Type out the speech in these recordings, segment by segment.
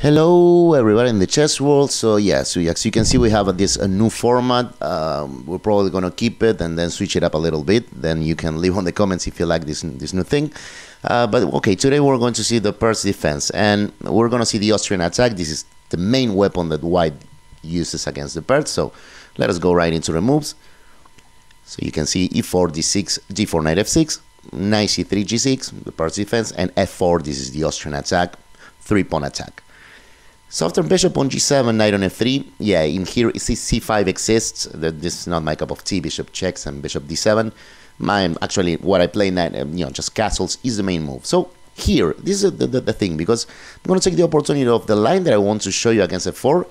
Hello everybody in the chess world. So as you can see, we have this a new format. We're probably gonna keep it and then switch it up a little bit. Then you can leave on the comments if you like this new thing. But okay, today we're going to see the Pirc defense, and we're gonna see the Austrian attack. This is the main weapon that White uses against the Pirc. So let us go right into the moves. So you can see e4, d6, g4, knight f6, knight c3, g6, the Pirc defense, and f4. This is the Austrian attack, 3-pawn attack. So after bishop on g7, knight on f3, in here c5 exists. This is not my cup of tea. Bishop checks and bishop d7. Actually, what I play, just castles is the main move. So here, this is the thing, because I'm going to take the opportunity of the line that I want to show you against f4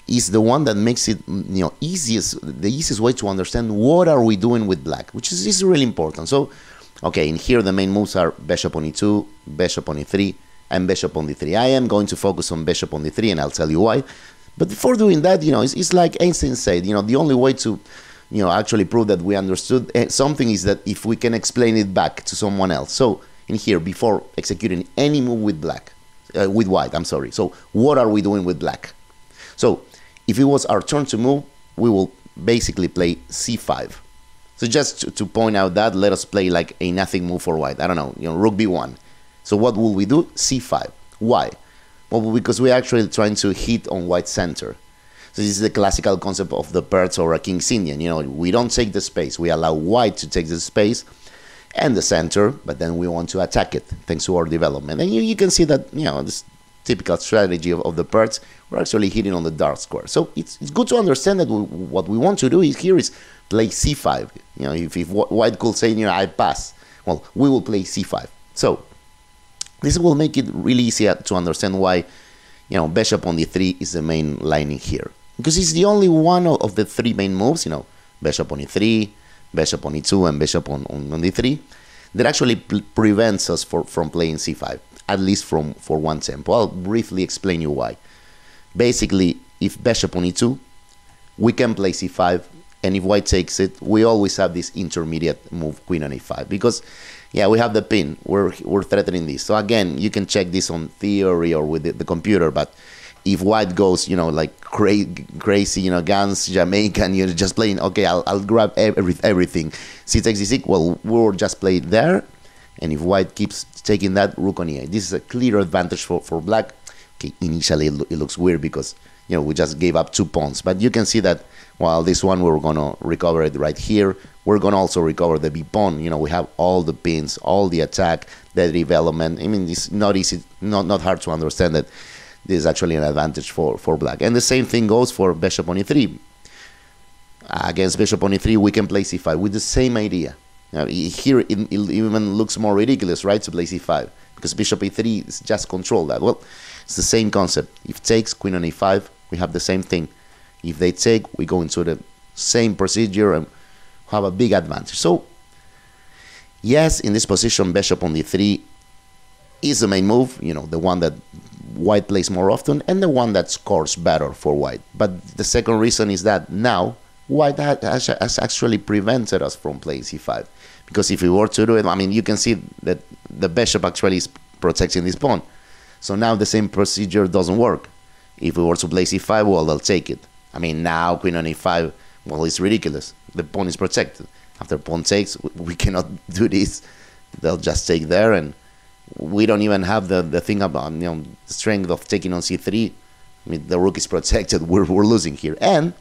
is the one that makes it the easiest way to understand what are we doing with black, which is really important. So, okay, in here the main moves are bishop on e2, bishop on e3, and bishop on d3. I am going to focus on bishop on d3, and I'll tell you why. But before doing that, it's like Einstein said, the only way to, actually prove that we understood something is that if we can explain it back to someone else. So in here, before executing any move with white, I'm sorry. So what are we doing with black? So if it was our turn to move, we will basically play c5. So just to point out that, let us play like a nothing move for white. I don't know, rook b1. So what will we do? c5. Why? Well, because we're actually trying to hit on white center. So this is the classical concept of the Pirc or a King's Indian. We don't take the space. We allow white to take the space and the center, but then we want to attack it thanks to our development. And you can see that, this typical strategy of the Pirc, we're actually hitting on the dark square. So it's good to understand that what we want to do is play c5. If white could say, I pass, well, we will play c5. So this will make it really easy to understand why, bishop on d3 is the main line in here. Because it's the only one of the three main moves, bishop on e3, bishop on e2, and bishop on d3, that actually prevents us from playing c5, at least for one tempo. I'll briefly explain you why. Basically, if bishop on e2, we can play c5, and if white takes it, we always have this intermediate move, queen on a5, because we have the pin. We're threatening this. So again, you can check this on theory or with the computer. But if white goes, like crazy, guns, Jamaican, you're just playing. Okay, I'll grab everything. C takes d6. Well, we'll just play it there. And if white keeps taking that, rook on e8. This is a clear advantage for black. Okay, initially it looks weird because we just gave up 2 pawns. But you can see that while this one we're gonna recover it right here. We're going to also recover the B pawn. We have all the pins, all the attack, the development. I mean, it's not easy, not hard to understand that this is actually an advantage for black. And the same thing goes for bishop on e3. Against bishop on e3, we can play c5 with the same idea. Here, it even looks more ridiculous, right, to play c5, because bishop e3 is just control that. Well, it's the same concept. If takes, queen on e5, we have the same thing. If they take, we go into the same procedure and have a big advantage. So yes, in this position, bishop on d3 is the main move, the one that white plays more often and the one that scores better for white. But the second reason is that now white has actually prevented us from playing c5, because if we were to do it, I mean, you can see that the bishop actually is protecting this pawn. So now the same procedure doesn't work. If we were to play c5, well, they'll take it. I mean, now queen on e5, well, it's ridiculous. The pawn is protected. After pawn takes, we cannot do this. They'll just take there, and we don't even have the thing about the strength of taking on c3. I mean, the rook is protected. We're losing here. And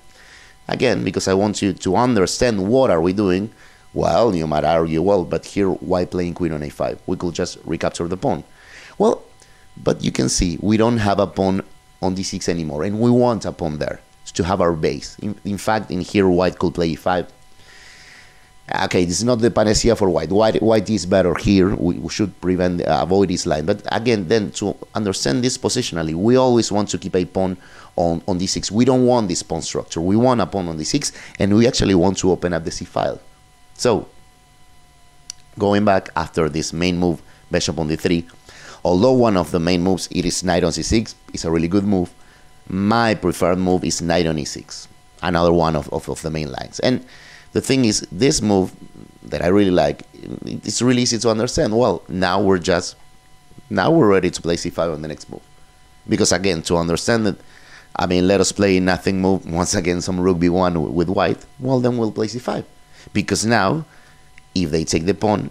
again, because I want you to understand what are we doing. Well, you might argue, well, but here why playing queen on a5? We could just recapture the pawn. Well, but you can see we don't have a pawn on d6 anymore, and we want a pawn there to have our base. In fact, in here, white could play e5. Okay, this is not the panacea for white. White is better here. We should avoid this line. But again, then to understand this positionally, we always want to keep a pawn on d6. We don't want this pawn structure. We want a pawn on d6, and we actually want to open up the c file. So, going back after this main move, bishop on d3, although one of the main moves, it is knight on c6, it's a really good move. My preferred move is knight on e6, another one of the main lines. And the thing is, this move that I really like, it's really easy to understand. Well, now we're ready to play c5 on the next move. Because again, to understand it, I mean, let us play nothing move, once again some rook b1 with white, well then we'll play c5. Because now, if they take the pawn,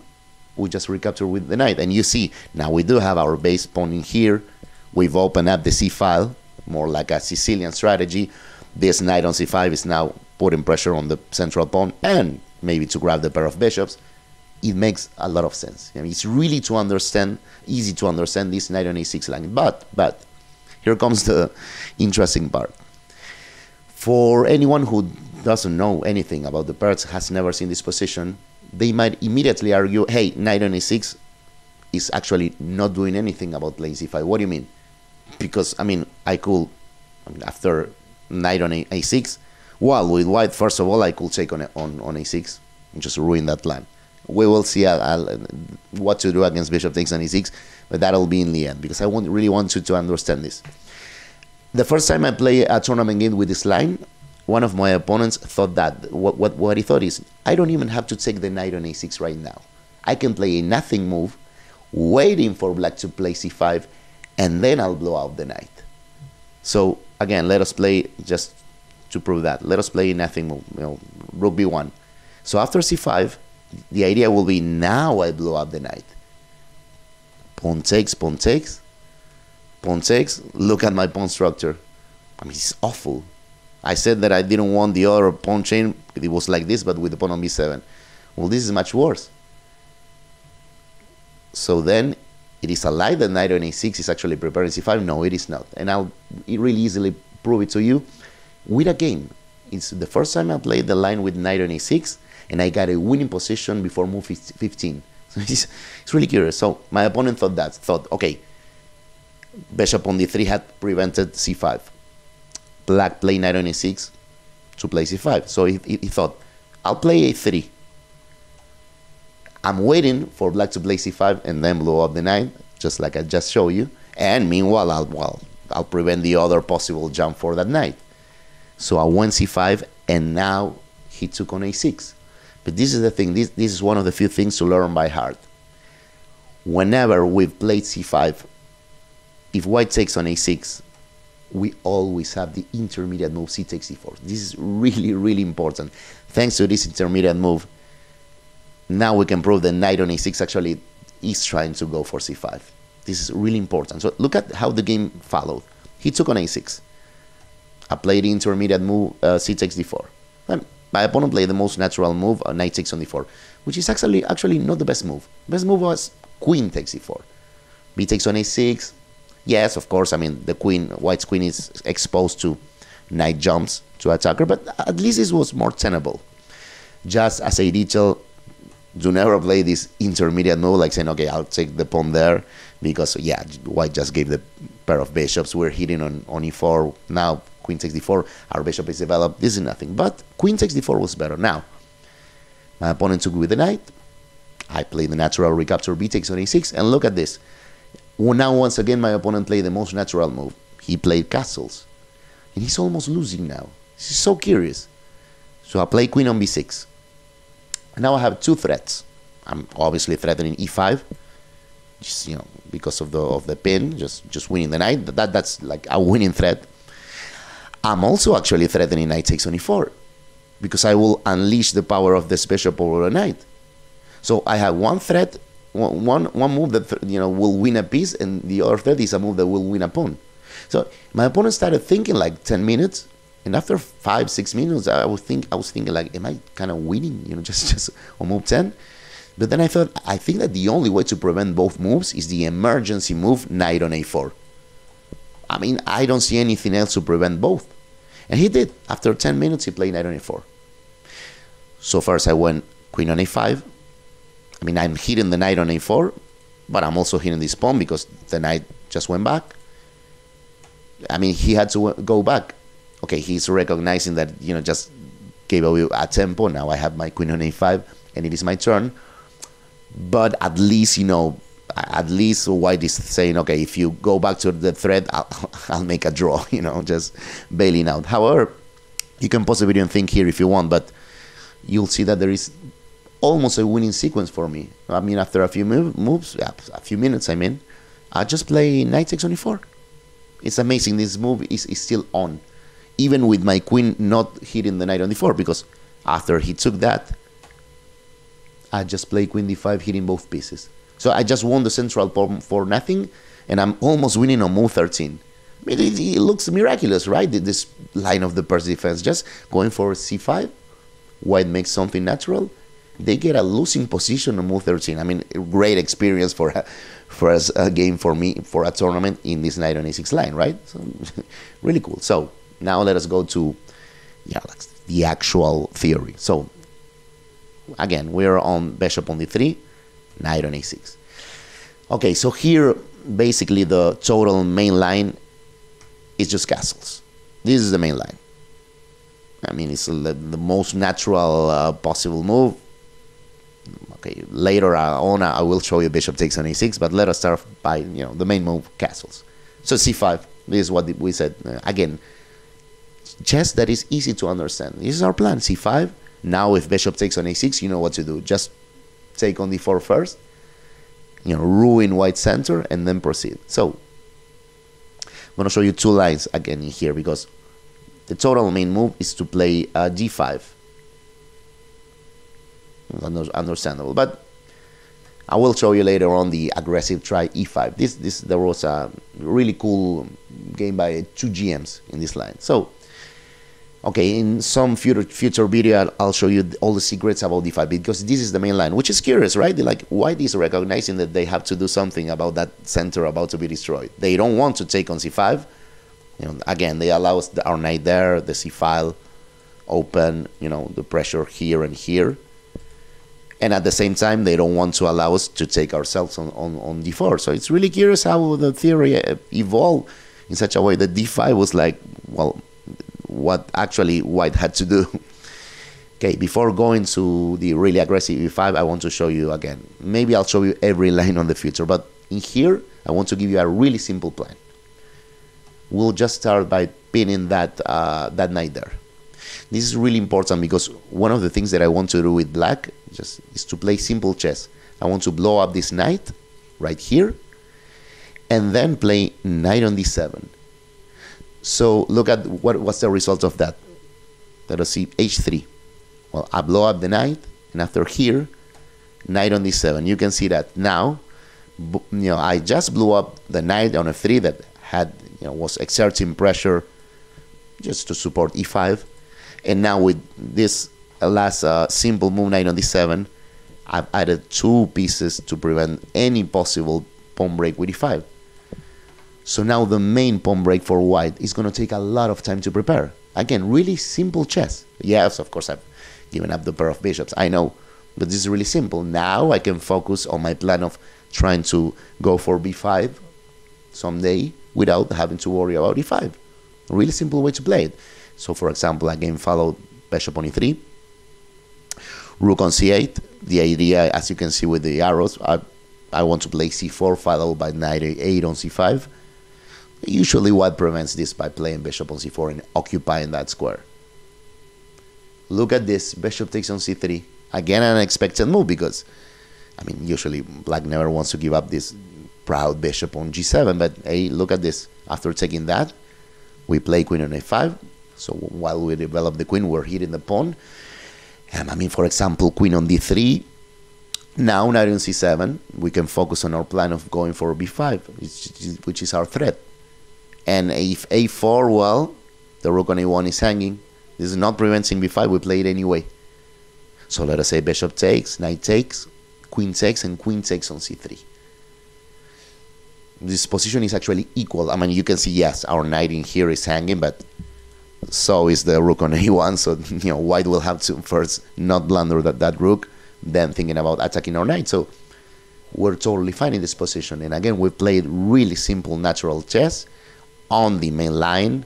we just recapture with the knight. And you see, now we do have our base pawn in here, we've opened up the c file, more like a Sicilian strategy. This knight on c5 is now putting pressure on the central pawn, and maybe to grab the pair of bishops. It makes a lot of sense. I mean, it's really to understand, easy to understand this knight on a6 line. But here comes the interesting part. For anyone who doesn't know anything about the Pirc, has never seen this position, they might immediately argue, hey, knight on a6 is actually not doing anything about playing c5. What do you mean? Because, I mean, after knight on a6, well, with white, first of all, I could take on a6 and just ruin that plan. We will see what to do against bishop takes on e6, but that'll be in the end, because I really want you to understand this. The first time I play a tournament game with this line, one of my opponents thought that, what he thought is, I don't even have to take the knight on a6 right now. I can play a nothing move, waiting for black to play c5, and then I'll blow out the knight. So again, let us play, just to prove that, let us play a nothing move, rook b1. So after c5, the idea will be, now I blow up the knight. Pawn takes, pawn takes, pawn takes. Look at my pawn structure. I mean, it's awful. I said that I didn't want the other pawn chain. It was like this, but with the pawn on b7. Well, this is much worse. So then, it is a lie that knight on a6 is actually preparing c5. No, it is not. And I'll really easily prove it to you with a game. It's the first time I played the line with knight on a6, and I got a winning position before move 15. So it's really curious. So my opponent thought, okay, bishop on d3 had prevented c5. Black played knight on a6 to play c5. So he thought, I'll play a3. I'm waiting for black to play c5 and then blow up the knight, just like I just showed you. And meanwhile, I'll prevent the other possible jump for that knight. So I went c5, and now he took on a6. But this is the thing, this is one of the few things to learn by heart. Whenever we've played c5, if white takes on a6, we always have the intermediate move c takes c4. This is really, really important. Thanks to this intermediate move, now we can prove that knight on a6 actually is trying to go for c5. This is really important. So look at how the game followed. He took on a6. I played the intermediate move c takes d4. And my opponent played the most natural move, knight takes on d4, which is actually not the best move. Best move was queen takes e4. B takes on a6. Yes, of course, I mean, the queen, white's queen is exposed to knight jumps to attacker, but at least this was more tenable. Just as a detail, do never play this intermediate move, like saying, okay, I'll take the pawn there, because, yeah, white just gave the pair of bishops. We're hitting on e4. Now, queen takes d4. Our bishop is developed. This is nothing. But queen takes d4 was better. Now, my opponent took with the knight. I played the natural recapture, b takes on a6. And look at this. Well, now, once again, my opponent played the most natural move. He played castles. And he's almost losing now. This is so curious. So I play queen on b6. Now I have two threats. I'm obviously threatening e5, just, because of the pin, just winning the knight. That's like a winning threat. I'm also actually threatening knight takes on e4, because I will unleash the power of this bishop over a knight. So I have one threat, one move that will win a piece, and the other threat is a move that will win a pawn. So my opponent started thinking like 10 minutes. And after 5-6 minutes, I was thinking like, am I kind of winning? Just on move 10. But then I think that the only way to prevent both moves is the emergency move knight on a4. I mean, I don't see anything else to prevent both. And he did. After 10 minutes, he played knight on a4. So first I went queen on a5. I mean, I'm hitting the knight on a4, but I'm also hitting this pawn because the knight just went back. I mean, he had to go back. Okay, he's recognizing that, just gave away a tempo. Now I have my queen on a5, and it is my turn. But at least, white is saying, okay, if you go back to the thread, I'll make a draw, just bailing out. However, you can pause the video and think here if you want, but you'll see that there is almost a winning sequence for me. I mean, after a few moves, a few minutes, I just play knight takes on e4. It's amazing. This move is still on, even with my queen not hitting the knight on d4, because after he took that, I just play queen d5, hitting both pieces. So I just won the central pawn for nothing, and I'm almost winning on move 13. I mean, it looks miraculous, right? This line of the Persian defense, just going for c5. White makes something natural. They get a losing position on move 13. I mean, a great experience for a game for me, for a tournament in this knight on a6 line, right? So, really cool. So now let us go to like the actual theory. So again, we're on bishop on d3, knight on a6. Okay, so here basically the total main line is just castles. This is the main line. I mean, it's the most natural possible move. Okay, later on I will show you bishop takes on a6, but let us start by the main move, castles. So c5. This is what we said. Again, chess that is easy to understand. This is our plan. c5. Now if bishop takes on a6, you know what to do. Just take on d4 first. Ruin white center and then proceed. So I'm going to show you two lines again in here, because the total main move is to play d5. Understandable, but I will show you later on the aggressive try e5. There was a really cool game by two GMs in this line. So okay, in some future video I'll show you all the secrets about d5, because this is the main line, which is curious, right? They're like, white is recognizing that they have to do something about that center about to be destroyed. They don't want to take on c5. Again, they allow us our knight there, the c file open, the pressure here and here. And at the same time, they don't want to allow us to take ourselves on d4. So it's really curious how the theory evolved in such a way that d5 was like, well, what actually white had to do. Okay, before going to the really aggressive e5, I want to show you again. Maybe I'll show you every line on the future, but in here, I want to give you a really simple plan. We'll just start by pinning that knight there. This is really important, because one of the things that I want to do with black is to play simple chess. I want to blow up this knight right here, and then play knight on d7. So look at what's the result of that. Let us see, h3. Well, I blow up the knight, and after here, knight on d7. You can see that now, I just blew up the knight on f3 that had, was exerting pressure just to support e5. And now with this last simple move, knight on d7, I've added two pieces to prevent any possible pawn break with e5. So now the main pawn break for white is going to take a lot of time to prepare. Again, really simple chess. Yes, of course, I've given up the pair of bishops, I know. But this is really simple. Now I can focus on my plan of trying to go for b5 someday without having to worry about e5. A really simple way to play it. So for example, again, follow bishop on e3, rook on c8. The idea, as you can see with the arrows, I want to play c4 followed by knight a8 on c5. Usually white prevents this by playing bishop on c4 and occupying that square. Look at this, bishop takes on c3. Again, an unexpected move, because I mean, usually black never wants to give up this proud bishop on g7, but hey, look at this. After taking that, we play queen on a5. So while we develop the queen, we're hitting the pawn. I mean, for example, queen on d3. Now, knight on c7, we can focus on our plan of going for b5, which is our threat. And if a4, well, the rook on a1 is hanging. This is not preventing b5, we play it anyway. So let us say bishop takes, knight takes, and queen takes on c3. This position is actually equal. I mean, you can see, yes, our knight in here is hanging, but so is the rook on a1. So, white will have to first not blunder that rook, then thinking about attacking our knight. So we're totally fine in this position. And again, we played really simple natural chess on the main line,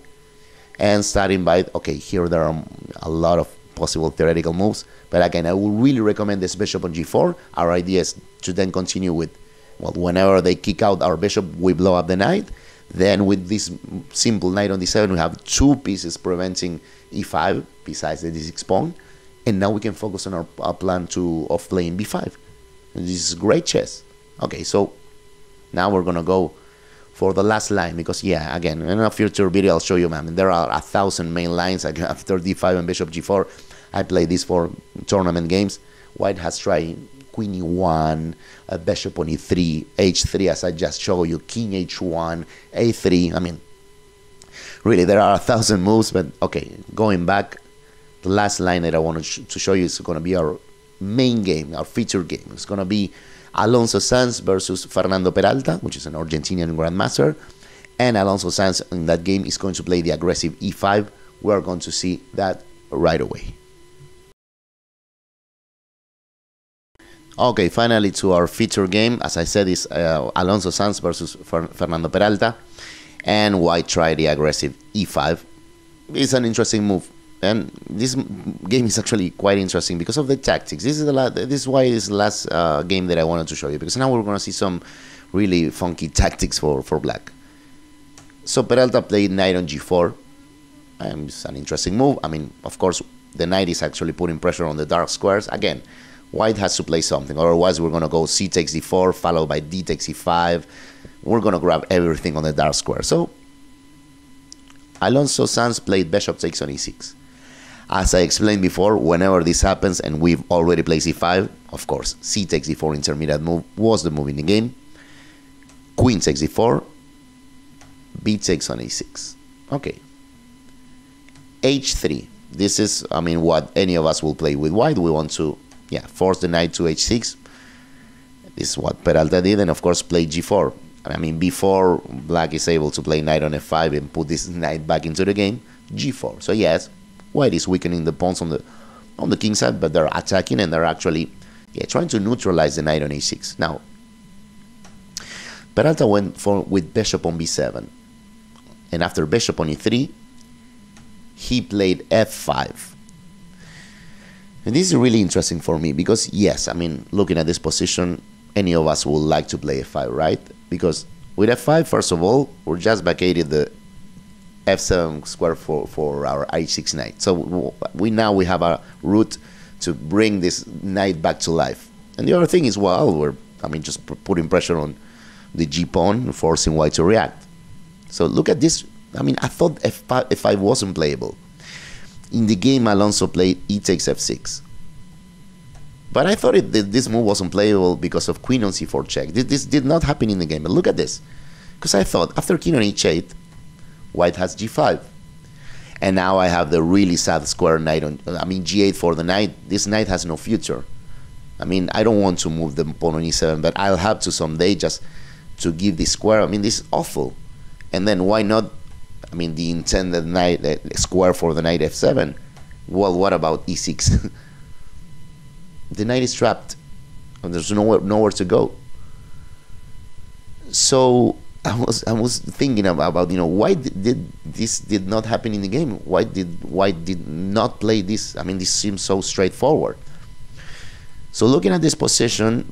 and starting by, okay, here there are a lot of possible theoretical moves, but again, I would really recommend this bishop on g4. Our idea is to then continue with, well, whenever they kick out our bishop, we blow up the knight. Then with this simple knight on d7, we have two pieces preventing e5 besides the d6 pawn, and now we can focus on our plan of playing b5. And this is great chess. Okay, so now we're gonna go for the last line, because yeah, again, in a future video I'll show you, man, there are 1,000 main lines. Like after d5 and bishop g4, I play this for tournament games. White has tried queen e1, bishop on e3, h3 as I just showed you, king h1, a3. I mean, really, there are 1,000 moves. But okay, going back, the last line that I wanted to show you is going to be our main game, our feature game. It's going to be Alonso Sanz versus Fernando Peralta, which is an Argentinian grandmaster. And Alonso Sanz in that game is going to play the aggressive e5. We're going to see that right away. Okay, finally to our feature game. As I said, is Alonso Sanz versus Fernando Peralta. And White tried the aggressive e5. It's an interesting move. And this game is actually quite interesting because of the tactics. This is why it's the last game that I wanted to show you, because now we're going to see some really funky tactics for black. So Peralta played knight on g4. It's an interesting move. I mean, of course, the knight is actually putting pressure on the dark squares. Again, White has to play something, otherwise we're going to go c takes d4, followed by d takes e5. We're going to grab everything on the dark square. So Alonso Sanz played bishop takes on e6. As I explained before, whenever this happens and we've already played c5, of course, c takes d4 intermediate move was the move in the game. Queen takes d4, b takes on a6. Okay. h3. This is, I mean, what any of us will play with White. We want to, yeah, force the knight to h6. This is what Peralta did, and of course play g4. I mean, before black is able to play knight on f5 and put this knight back into the game, g4. So yes, White is weakening the pawns on the king side, but they're attacking and they're actually, yeah, trying to neutralize the knight on a6. Now, Peralta went with bishop on b7, and after bishop on e3, he played f5. And this is really interesting for me because, yes, I mean, looking at this position, any of us would like to play f5, right? Because with f5, first of all, we're just vacated the f7 square for our h6 knight. So we have a route to bring this knight back to life. And the other thing is, well, we're, I mean, just putting pressure on the g pawn, forcing White to react. So look at this. I mean, I thought f5 wasn't playable. In the game, Alonso played e takes f6. But I thought this move wasn't playable because of queen on c4 check. This did not happen in the game. But look at this. Because I thought after king on h8, White has g5. And now I have the really sad square knight on, I mean, g8 for the knight. This knight has no future. I mean, I don't want to move the pawn on e7, but I'll have to someday just to give this square. I mean, this is awful. And then why not, I mean, the intended knight square for the knight f7? Well, what about e6? The knight is trapped. And there's nowhere to go. So I was thinking about, you know, why this did not happen in the game? Why did not play this? I mean, this seems so straightforward. So looking at this position,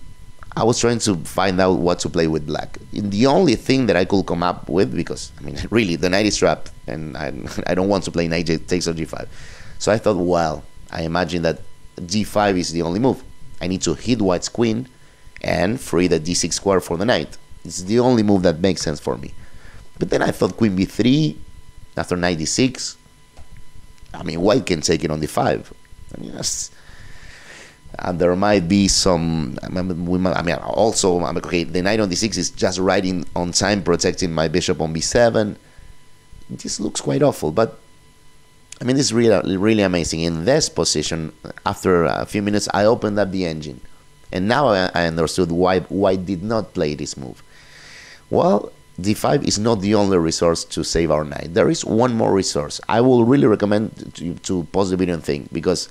I was trying to find out what to play with black. And the only thing that I could come up with, because, I mean, really, the knight is trapped, and I don't want to play knight takes on g5. So I thought, well, I imagine that g5 is the only move. I need to hit White's queen and free the d6 square for the knight. It's the only move that makes sense for me. But then I thought queen b3, after knight d6, I mean, White can take it on d5. I mean, and there might be some, I mean, also, okay, the knight on d6 is just riding on time, protecting my bishop on b7. This looks quite awful, but I mean, this is really, really amazing. In this position, after a few minutes, I opened up the engine. And now I understood why White did not play this move. Well, d5 is not the only resource to save our knight. There is one more resource. I will really recommend to pause the video and think, because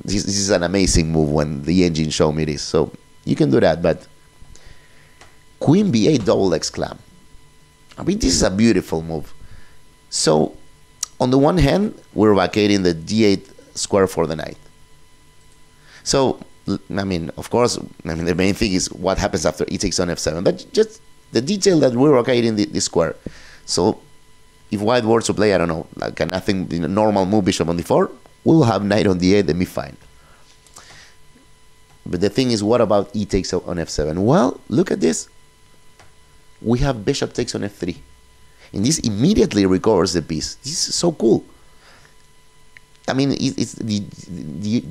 this is an amazing move when the engine showed me this. So you can do that, but queen b8 double exclam. I mean, this is a beautiful move. So on the one hand, we're vacating the d8 square for the knight. So, I mean, of course, I mean, the main thing is what happens after e takes on f7, but just the detail that we're vacating the square. So if White were to play, I don't know, like nothing, you know, normal move, bishop on d4, we'll have knight on d8 and be fine. But the thing is, what about e takes on f7? Well, look at this. we have bishop takes on f3. And this immediately recovers the piece. This is so cool. I mean, it's the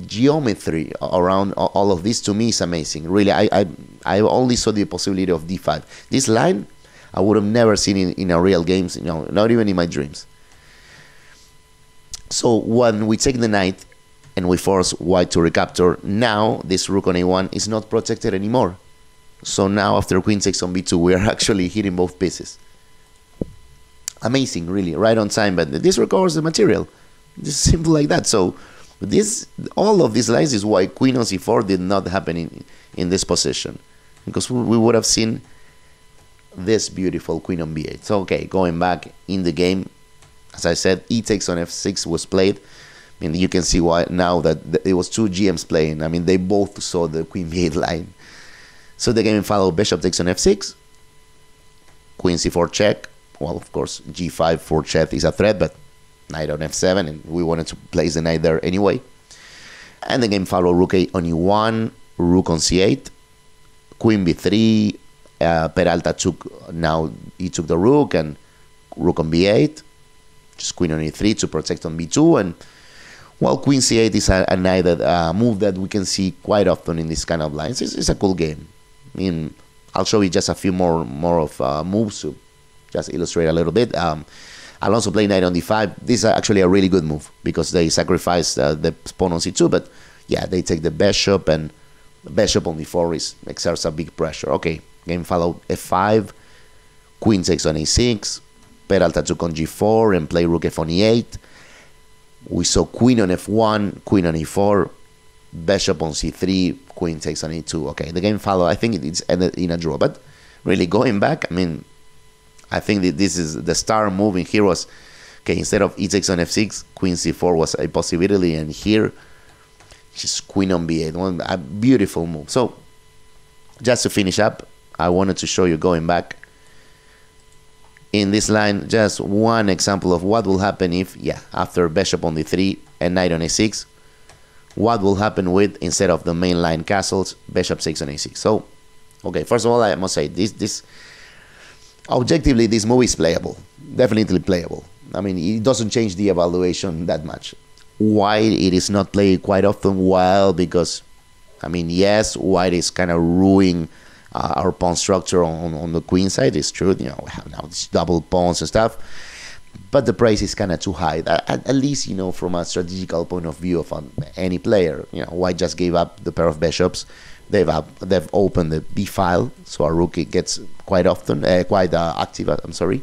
geometry around all of this to me is amazing. Really, I only saw the possibility of d5. This line, I would have never seen in a real games, you know, not even in my dreams. So when we take the knight and we force white to recapture, now this rook on a1 is not protected anymore. So now after queen takes on b2, we are actually hitting both pieces. Amazing, really, right on time, but this recovers the material. Just simple like that. So this, all of these lines is why queen on c4 did not happen in this position, because we would have seen this beautiful queen on b8. So okay, going back in the game, as I said, e takes on f6 was played. I mean, you can see why now that it was two GMs playing. I mean, they both saw the queen b8 line. So the game followed bishop takes on f6, queen c4 check. Well, of course, g5 for check is a threat, but knight on f7, and we wanted to place the knight there anyway. And the game followed rook a on e1, rook on c8, queen b3. Peralta took, now he took the rook, and rook on b8, just queen on e3 to protect on b2. And well, queen c8 is a knight that move that we can see quite often in this kind of lines. It's a cool game. I mean, I'll show you just a few more of moves to just illustrate a little bit. Alonso played knight on d5. This is actually a really good move because they sacrifice the pawn on c2, but yeah, they take the bishop, and the bishop on d4 exerts a big pressure. Okay, game followed f5, queen takes on a6, Peralta took on g4 and played rook f on e8. We saw queen on f1, queen on e4, bishop on c3, queen takes on e2. Okay, the game followed. I think it's ended in a draw, but really going back, I mean, I think that this is the star move in here was, okay, instead of e takes on f6, queen c4 was a possibility, and here, just queen on b8, a beautiful move. So, just to finish up, I wanted to show you going back in this line, just one example of what will happen if, yeah, after bishop on d3 and knight on a6, what will happen with, instead of the main line castles, bishop takes on a6. So, okay, first of all, I must say, this objectively, this move is playable, definitely playable. I mean, it doesn't change the evaluation that much. Why it is not played quite often? Well, because, I mean, yes, white is kind of ruining our pawn structure on the queen side. It's true, you know, we have now these double pawns and stuff, but the price is kind of too high. At least, you know, from a strategical point of view of any player, you know, white just gave up the pair of bishops. They've opened the b file, so our rook gets quite often, quite active. I'm sorry.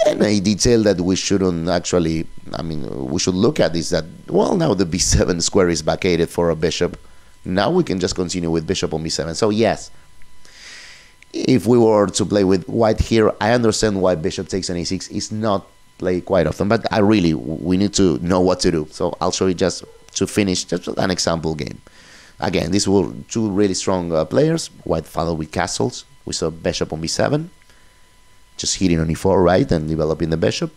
And a detail that we shouldn't actually, I mean, we should look at is that, well, now the b7 square is vacated for a bishop. Now we can just continue with bishop on b7. So yes, if we were to play with white here, I understand why bishop takes on a6 is not played quite often, but we need to know what to do. So I'll show you just to finish just an example game. Again, these were two really strong players. White followed with castles. We saw bishop on b7, just hitting on e4, right, and developing the bishop.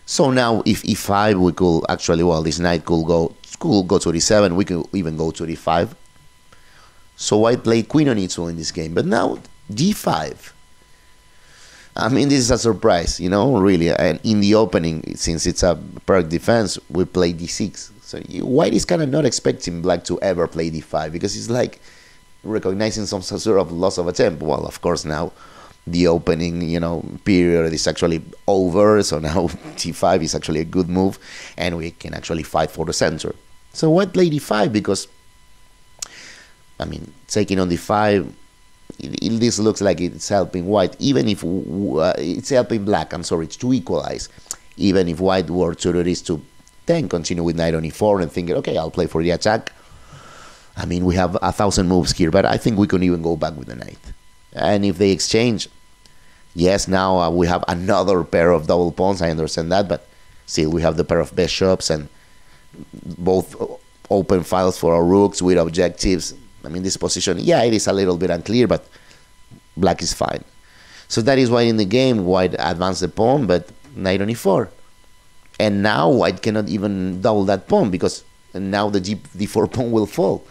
So now, if e5, we could actually, well, this knight could go to d7. We could even go to d5. So white played queen on e2 in this game, but now d5. I mean, this is a surprise, you know, really. And in the opening, since it's a Pirc defense, we play d6. So white is kind of not expecting black to ever play d5 because it's like recognizing some sort of loss of attempt. Well, of course, now the opening, you know, period is actually over. So now d5 is actually a good move, and we can actually fight for the center. So white played d5 because, I mean, taking on d5, this looks like it's helping white, even if it's helping black. I'm sorry, it's to equalize. Even if white were to do this to then continue with knight on e4 and thinking, okay, I'll play for the attack. I mean, we have 1,000 moves here, but I think we can even go back with the knight. And if they exchange, yes, now we have another pair of double pawns, I understand that, but still we have the pair of bishops and both open files for our rooks with objectives. I mean, this position, yeah, it is a little bit unclear, but black is fine. So that is why in the game, white advanced the pawn, but knight on e4. And now white cannot even double that pawn because now the d4 pawn will fall.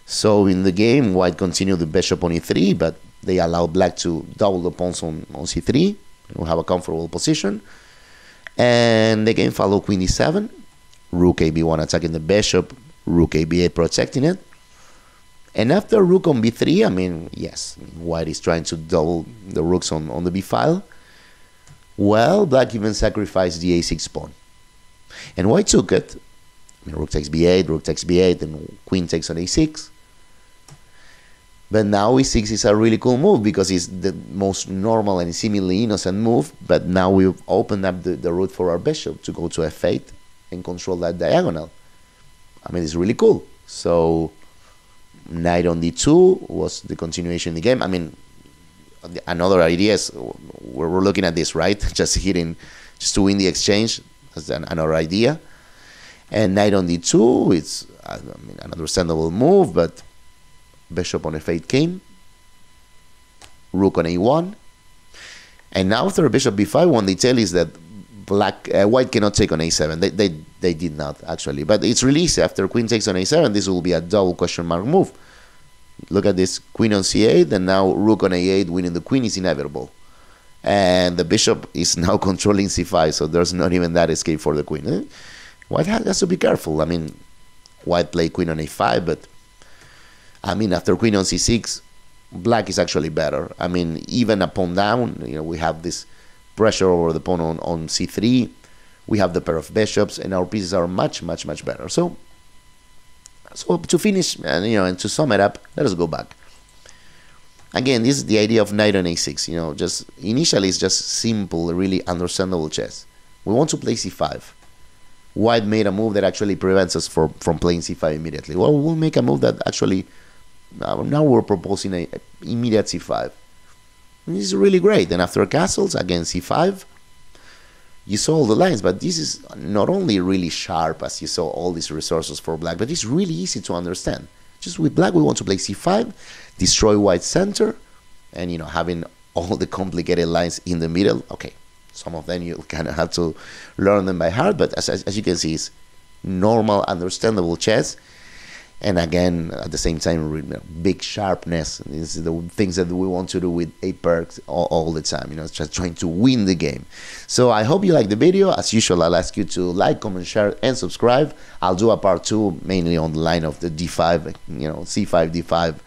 So in the game, white continued the bishop on e3, but they allow black to double the pawns on c3. We have a comfortable position. And the game followed queen d7, rook a b1 attacking the bishop, rook a b8 protecting it. And after rook on b3, I mean, yes, white is trying to double the rooks on the b file. Well, black even sacrificed the a6 pawn. And white took it. I mean, rook takes b8, rook takes b8, and queen takes on a6. But now e6 is a really cool move because it's the most normal and seemingly innocent move. But now we've opened up the route for our bishop to go to f8 and control that diagonal. I mean, it's really cool. So knight on d2 was the continuation of the game. I mean, another idea is we're looking at this, right? Just hitting, just to win the exchange. That's another idea. And knight on d2, it's an understandable move, but bishop on f8 came, rook on a1, and now after bishop b5, one detail is that white cannot take on a7. They did not actually, but it's really easy. After queen takes on a7, this will be a double question mark move. Look at this, queen on c8, and now rook on a8, winning the queen is inevitable, and the bishop is now controlling c5, so there's not even that escape for the queen. White has to be careful. I mean, white played queen on a5, but I mean, after queen on c6, black is actually better. I mean, even a pawn down, we have this pressure over the pawn on c3. We have the pair of bishops, and our pieces are much, much, much better. So to finish, and to sum it up, let us go back. Again, this is the idea of knight on a6. Just initially it's just simple, really understandable chess. We want to play c5. White made a move that actually prevents us from playing c5 immediately. Well, we'll make a move that actually, now we're proposing a immediate c5. And this is really great. And after castles, again c5, you saw all the lines, but this is not only really sharp as you saw all these resources for black, but it's really easy to understand. Just with black, we want to play c5, destroy white's center, and having all the complicated lines in the middle. Okay. Some of them you kind of have to learn them by heart, but as you can see, it's normal, understandable chess. And again, at the same time, big sharpness. These are the things that we want to do with a Pirc all the time. It's just trying to win the game. So I hope you like the video. As usual, I'll ask you to like, comment, share, and subscribe. I'll do a part 2, mainly on the line of the d5, c5,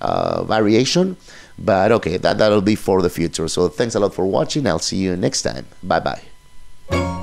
d5 variation. But okay, that'll be for the future. So thanks a lot for watching. I'll see you next time. Bye-bye.